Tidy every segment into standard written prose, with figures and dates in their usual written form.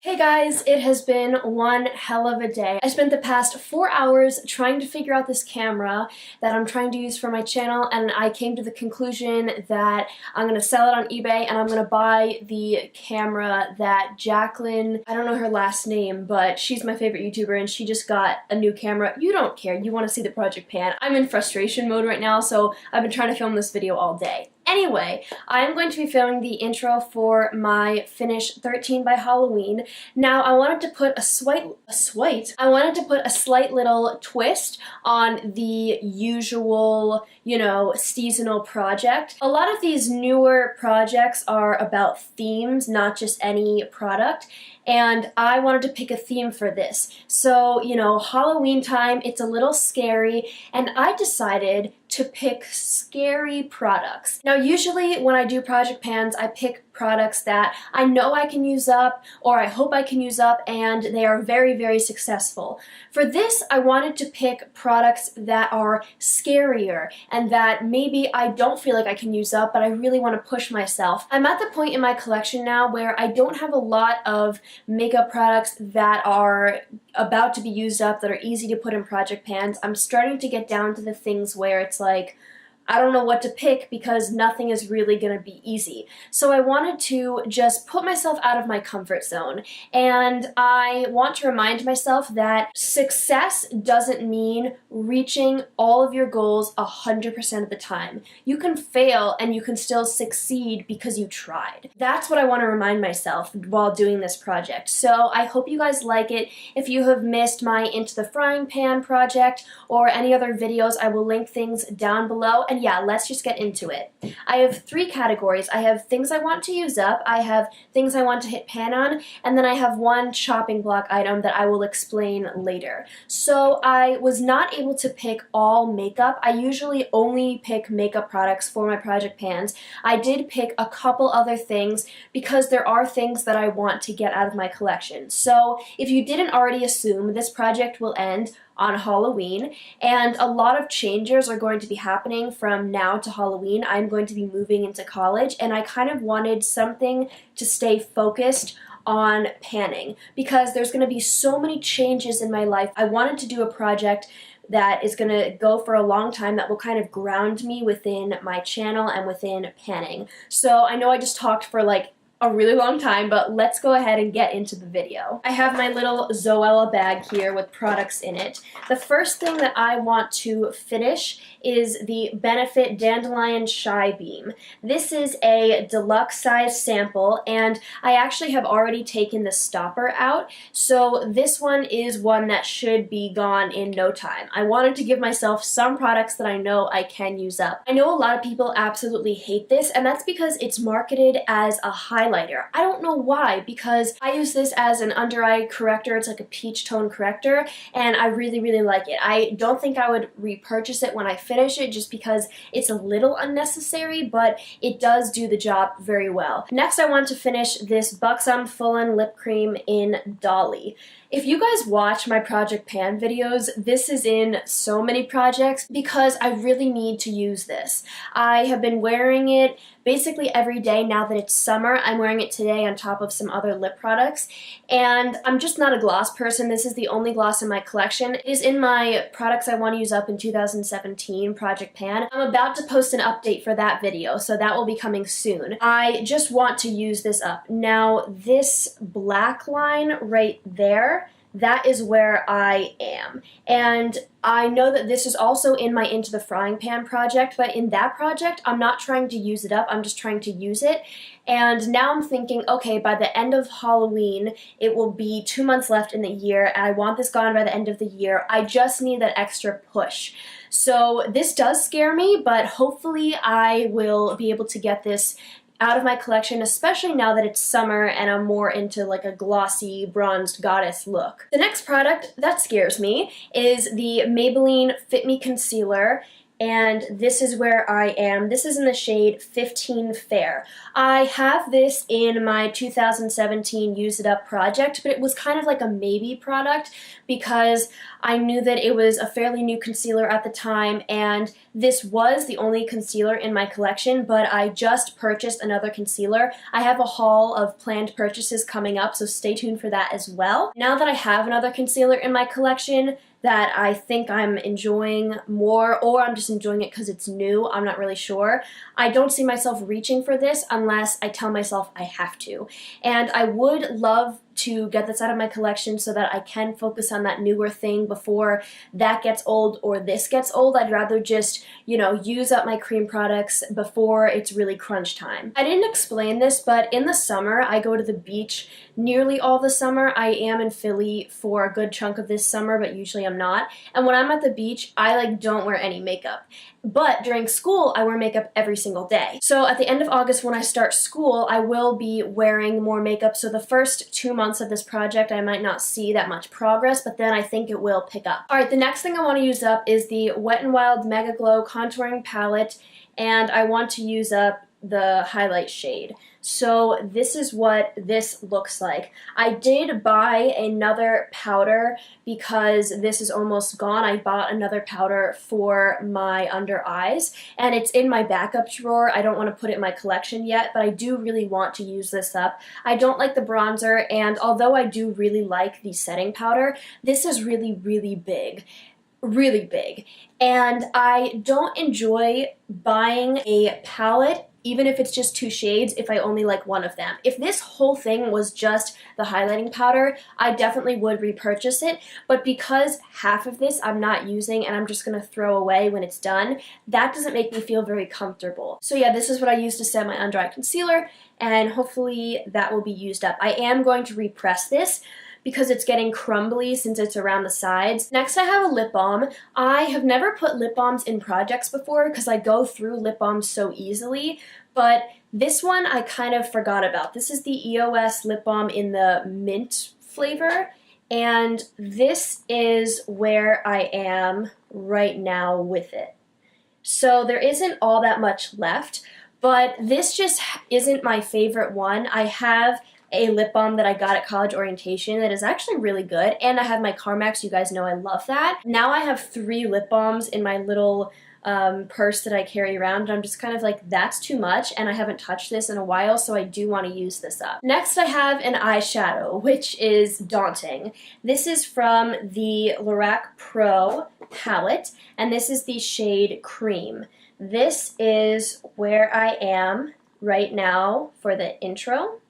Hey guys, it has been one hell of a day. I spent the past 4 hours trying to figure out this camera that I'm trying to use for my channel, and I came to the conclusion that I'm gonna sell it on eBay and I'm gonna buy the camera that Jacqueline, I don't know her last name, but she's my favorite YouTuber and she just got a new camera. You don't care, you wanna see the Project Pan. I'm in frustration mode right now, so I've been trying to film this video all day. Anyway, I'm going to be filming the intro for my Finish 13 by Halloween. Now, I wanted to put I wanted to put a slight little twist on the usual, seasonal project. A lot of these newer projects are about themes, not just any product. And I wanted to pick a theme for this. So, Halloween time, it's a little scary, and I decided to pick scary products. Now, usually when I do project pans, I pick products that I know I can use up, or I hope I can use up, and they are very, very successful. For this, I wanted to pick products that are scarier, and that maybe I don't feel like I can use up, but I really want to push myself. I'm at the point in my collection now where I don't have a lot of makeup products that are about to be used up, that are easy to put in project pans. I'm starting to get down to the things where it's like, I don't know what to pick because nothing is really going to be easy. So I wanted to just put myself out of my comfort zone, and I want to remind myself that success doesn't mean reaching all of your goals 100% of the time. You can fail and you can still succeed because you tried. That's what I want to remind myself while doing this project. So I hope you guys like it. If you have missed my Into the Frying Pan project or any other videos, I will link things down below. And yeah, let's just get into it. I have 3 categories. I have things I want to use up, I have things I want to hit pan on, and then I have one chopping block item that I will explain later. So I was not able to pick all makeup. I usually only pick makeup products for my project pans. I did pick a couple other things because there are things that I want to get out of my collection. So if you didn't already assume, this project will end on Halloween, and a lot of changes are going to be happening from now to Halloween. I'm going to be moving into college, and I kind of wanted something to stay focused on panning because there's going to be so many changes in my life. I wanted to do a project that is going to go for a long time, that will kind of ground me within my channel and within panning. So I know I just talked for like a really long time, but let's go ahead and get into the video. I have my little Zoella bag here with products in it. The first thing that I want to finish is the Benefit Dandelion Shy Beam. This is a deluxe size sample, and I actually have already taken the stopper out, so this one is one that should be gone in no time. I wanted to give myself some products that I know I can use up. I know a lot of people absolutely hate this, and that's because it's marketed as a highlighter. I don't know why, because I use this as an under eye corrector. It's like a peach tone corrector, and I really, really like it. I don't think I would repurchase it when I finish it just because it's a little unnecessary, but it does do the job very well. Next, I want to finish this Buxom Full-On Lip Cream in Dolly. If you guys watch my Project Pan videos, this is in so many projects because I really need to use this. I have been wearing it basically every day now that it's summer. I'm wearing it today on top of some other lip products, and I'm just not a gloss person. This is the only gloss in my collection. It is in my products I want to use up in 2017 Project Pan. I'm about to post an update for that video, so that will be coming soon. I just want to use this up. Now, this black line right there, that is where I am. And I know that this is also in my Into the Frying Pan project, but in that project, I'm not trying to use it up, I'm just trying to use it. And now I'm thinking, okay, by the end of Halloween, it will be 2 months left in the year, and I want this gone by the end of the year. I just need that extra push. So this does scare me, but hopefully I will be able to get this out of my collection, especially now that it's summer and I'm more into like a glossy bronzed goddess look. The next product that scares me is the Maybelline Fit Me Concealer, and this is where I am. This is in the shade 15 Fair. I have this in my 2017 Use It Up project, but it was kind of like a maybe product because I knew that it was a fairly new concealer at the time, and this was the only concealer in my collection, but I just purchased another concealer. I have a haul of planned purchases coming up, so stay tuned for that as well. Now that I have another concealer in my collection that I think I'm enjoying more, or I'm just enjoying it because it's new, I'm not really sure, I don't see myself reaching for this unless I tell myself I have to. And I would love to get this out of my collection so that I can focus on that newer thing before that gets old or this gets old. I'd rather just, you know, use up my cream products before it's really crunch time. I didn't explain this, but in the summer I go to the beach nearly all the summer. I am in Philly for a good chunk of this summer, but usually I'm not. And when I'm at the beach, I don't wear any makeup. But during school, I wear makeup every single day. So at the end of August when I start school, I will be wearing more makeup. So the first 2 months of this project, I might not see that much progress, but then I think it will pick up. Alright, the next thing I want to use up is the Wet n Wild Mega Glow Contouring Palette, and I want to use up the highlight shade. So this is what this looks like. I did buy another powder because this is almost gone. I bought another powder for my under eyes, and it's in my backup drawer. I don't want to put it in my collection yet, but I do really want to use this up. I don't like the bronzer, and although I do really like the setting powder, this is really, really big. Really big. And I don't enjoy buying a palette even if it's just 2 shades, if I only like one of them. If this whole thing was just the highlighting powder, I definitely would repurchase it, but because half of this I'm not using and I'm just gonna throw away when it's done, that doesn't make me feel very comfortable. So yeah, this is what I use to set my under eye concealer, and hopefully that will be used up. I am going to repress this because it's getting crumbly since it's around the sides. Next I have a lip balm. I have never put lip balms in projects before because I go through lip balms so easily, but this one I kind of forgot about. This is the EOS lip balm in the mint flavor, and this is where I am right now with it. So there isn't all that much left, but this just isn't my favorite one. I have a lip balm that I got at college orientation that is actually really good, and I have my Carmex. You guys know I love that. Now I have 3 lip balms in my little purse that I carry around, and I'm just kind of like, that's too much, and I haven't touched this in a while, so I do want to use this up. Next I have an eyeshadow, which is daunting. This is from the Lorac Pro palette, and this is the shade Cream. This is where I am right now for the intro.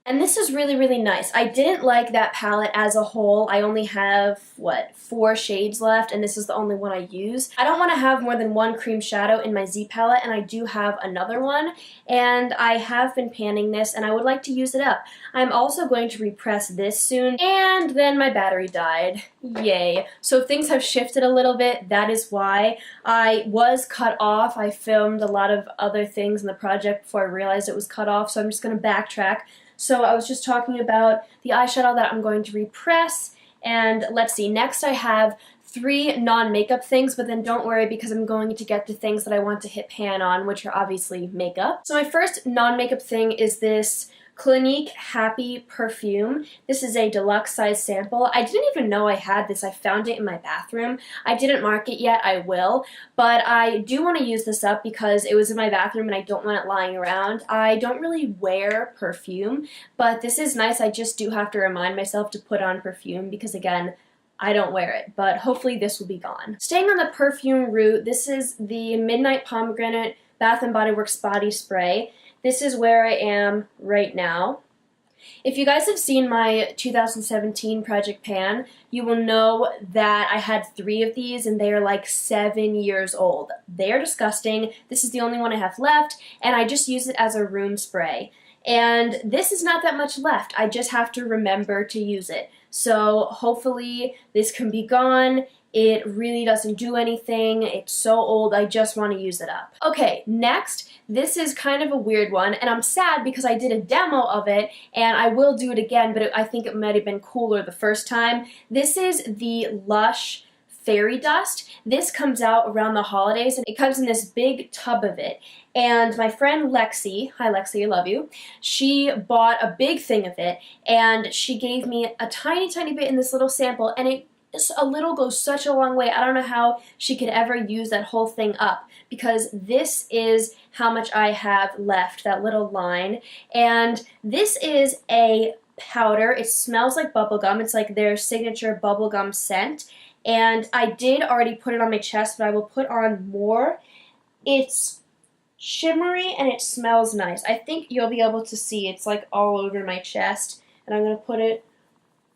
And this is really, really nice. I didn't like that palette as a whole. I only have, 4 shades left, and this is the only one I use. I don't want to have more than 1 cream shadow in my Z palette, and I do have another one, and I have been panning this, and I would like to use it up. I'm also going to repress this soon, and then my battery died. Yay. So things have shifted a little bit. That is why. I was cut off. I filmed a lot of other things in the project before I realized it was cut off, so I'm just going to backtrack. So I was just talking about the eyeshadow that I'm going to repress, and let's see, next I have 3 non-makeup things, but then don't worry because I'm going to get to things that I want to hit pan on, which are obviously makeup. So my first non-makeup thing is this Clinique Happy perfume. This is a deluxe size sample. I didn't even know I had this. I found it in my bathroom. I didn't mark it yet. I will. But I do want to use this up because it was in my bathroom and I don't want it lying around. I don't really wear perfume, but this is nice. I just do have to remind myself to put on perfume because, again, I don't wear it, but hopefully this will be gone. Staying on the perfume route, this is the Midnight Pomegranate Bath & Body Works Body Spray. This is where I am right now. If you guys have seen my 2017 Project Pan, you will know that I had 3 of these and they are like 7 years old. They are disgusting. This is the only one I have left, and I just use it as a room spray. And this is not that much left. I just have to remember to use it. So hopefully this can be gone. It really doesn't do anything. It's so old, I just want to use it up. Okay, next, this is kind of a weird one, and I'm sad because I did a demo of it, and I will do it again, but I think it might have been cooler the first time. This is the Lush fairy dust. This comes out around the holidays, and it comes in this big tub of it. And my friend Lexi, hi Lexi, I love you, she bought a big thing of it, and she gave me a tiny, tiny bit in this little sample, and a little goes such a long way. I don't know how she could ever use that whole thing up, because this is how much I have left, that little line. And this is a powder. It smells like bubblegum. It's like their signature bubblegum scent. And I did already put it on my chest, but I will put on more. It's shimmery and it smells nice. I think you'll be able to see it's like all over my chest. And I'm going to put it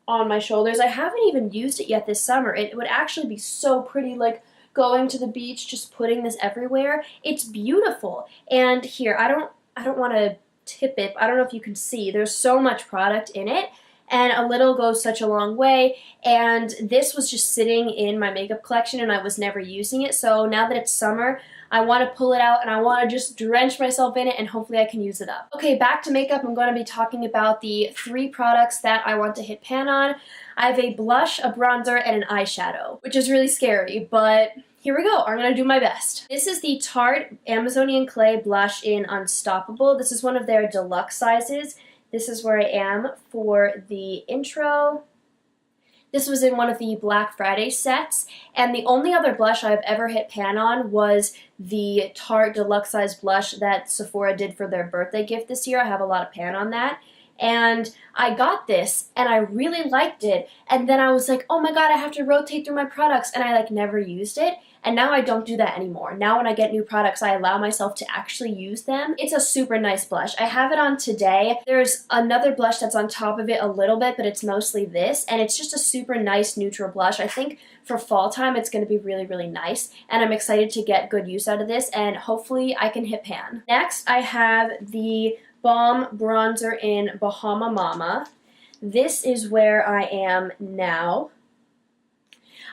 on my shoulders. I haven't even used it yet this summer. It would actually be so pretty, like going to the beach, just putting this everywhere. It's beautiful. And here, I don't want to tip it. I don't know if you can see. There's so much product in it, and a little goes such a long way. And this was just sitting in my makeup collection, and I was never using it. So now that it's summer, I want to pull it out, and I want to just drench myself in it, and hopefully I can use it up. Okay, back to makeup. I'm going to be talking about the 3 products that I want to hit pan on. I have a blush, a bronzer, and an eyeshadow, which is really scary, but here we go. I'm going to do my best. This is the Tarte Amazonian Clay Blush in Unstoppable. This is one of their deluxe sizes. This is where I am for the intro. This was in one of the Black Friday sets, and the only other blush I've ever hit pan on was the Tarte Deluxe Size Blush that Sephora did for their birthday gift this year. I have a lot of pan on that. And I got this, and I really liked it, and then I was like, oh my god, I have to rotate through my products, and I like never used it, and now I don't do that anymore. Now when I get new products, I allow myself to actually use them. It's a super nice blush. I have it on today. There's another blush that's on top of it a little bit, but it's mostly this, and it's just a super nice neutral blush. I think for fall time, it's going to be really, really nice, and I'm excited to get good use out of this, and hopefully I can hit pan. Next, I have the Balm Bronzer in Bahama Mama. This is where I am now.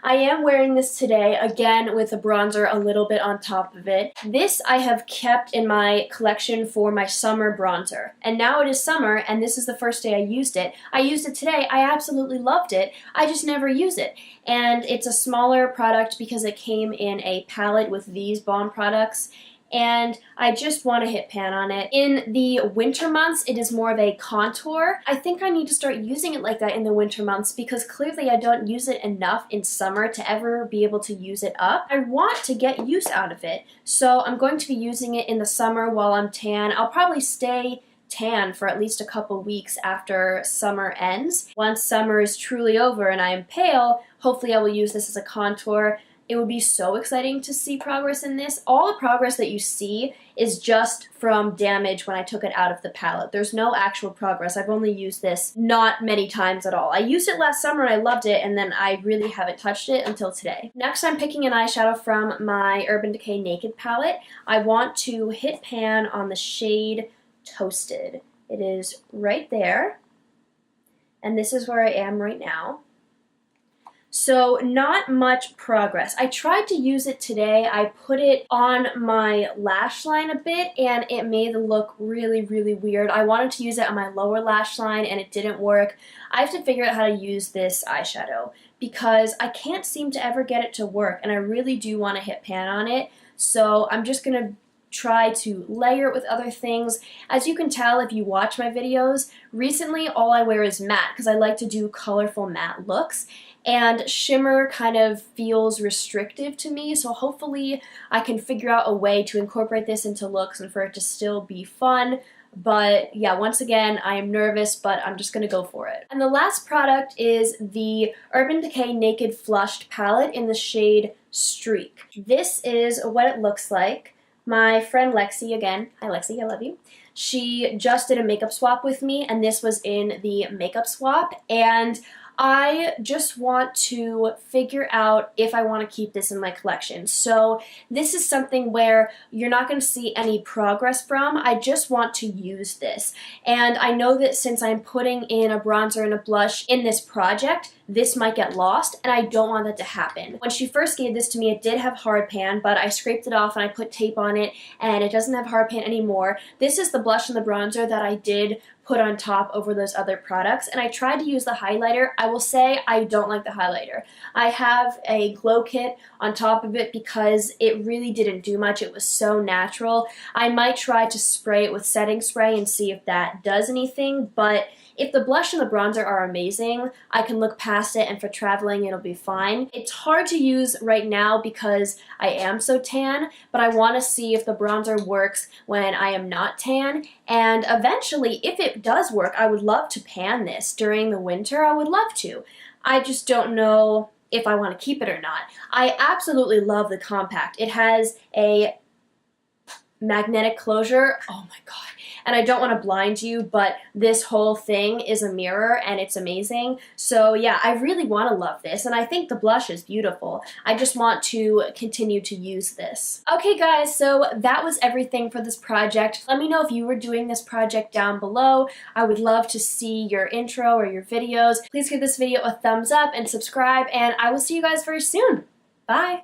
I am wearing this today, again with a bronzer a little bit on top of it. This I have kept in my collection for my summer bronzer. And now it is summer, and this is the first day I used it. I used it today. I absolutely loved it. I just never use it. And it's a smaller product because it came in a palette with these Balm products, and I just want to hit pan on it. In the winter months, it is more of a contour. I think I need to start using it like that in the winter months, because clearly I don't use it enough in summer to ever be able to use it up. I want to get use out of it, so I'm going to be using it in the summer while I'm tan. I'll probably stay tan for at least a couple weeks after summer ends. Once summer is truly over and I am pale, hopefully I will use this as a contour. It would be so exciting to see progress in this. All the progress that you see is just from damage when I took it out of the palette. There's no actual progress. I've only used this not many times at all. I used it last summer and I loved it, and then I really haven't touched it until today. Next, I'm picking an eyeshadow from my Urban Decay Naked palette. I want to hit pan on the shade Toasted. It is right there, and this is where I am right now. So not much progress. I tried to use it today. I put it on my lash line a bit, and it made the look really, really weird. I wanted to use it on my lower lash line, and it didn't work. I have to figure out how to use this eyeshadow because I can't seem to ever get it to work, and I really do want to hit pan on it. So I'm just going to try to layer it with other things. As you can tell if you watch my videos, recently all I wear is matte because I like to do colorful matte looks. And shimmer kind of feels restrictive to me, so hopefully I can figure out a way to incorporate this into looks and for it to still be fun. But yeah, once again, I am nervous, but I'm just going to go for it. And the last product is the Urban Decay Naked Flushed palette in the shade Streak. This is what it looks like. My friend Lexi, again, hi Lexi, I love you. She just did a makeup swap with me, and this was in the makeup swap, and I just want to figure out if I want to keep this in my collection. So this is something where you're not going to see any progress from. I just want to use this. And I know that since I'm putting in a bronzer and a blush in this project, this might get lost, and I don't want that to happen. When she first gave this to me, it did have hard pan, but I scraped it off and I put tape on it, and it doesn't have hard pan anymore. This is the blush and the bronzer that I did put on top over those other products. And I tried to use the highlighter. I will say I don't like the highlighter. I have a glow kit on top of it because it really didn't do much. It was so natural. I might try to spray it with setting spray and see if that does anything, but if the blush and the bronzer are amazing, I can look past it, and for traveling it'll be fine. It's hard to use right now because I am so tan, but I want to see if the bronzer works when I am not tan, and eventually, if it does work, I would love to pan this during the winter. I would love to. I just don't know if I want to keep it or not. I absolutely love the compact. It has a magnetic closure. Oh my god. And I don't want to blind you, but this whole thing is a mirror and it's amazing. So yeah, I really want to love this, and I think the blush is beautiful. I just want to continue to use this. Okay guys, so that was everything for this project. Let me know if you were doing this project down below. I would love to see your intro or your videos. Please give this video a thumbs up and subscribe, and I will see you guys very soon. Bye!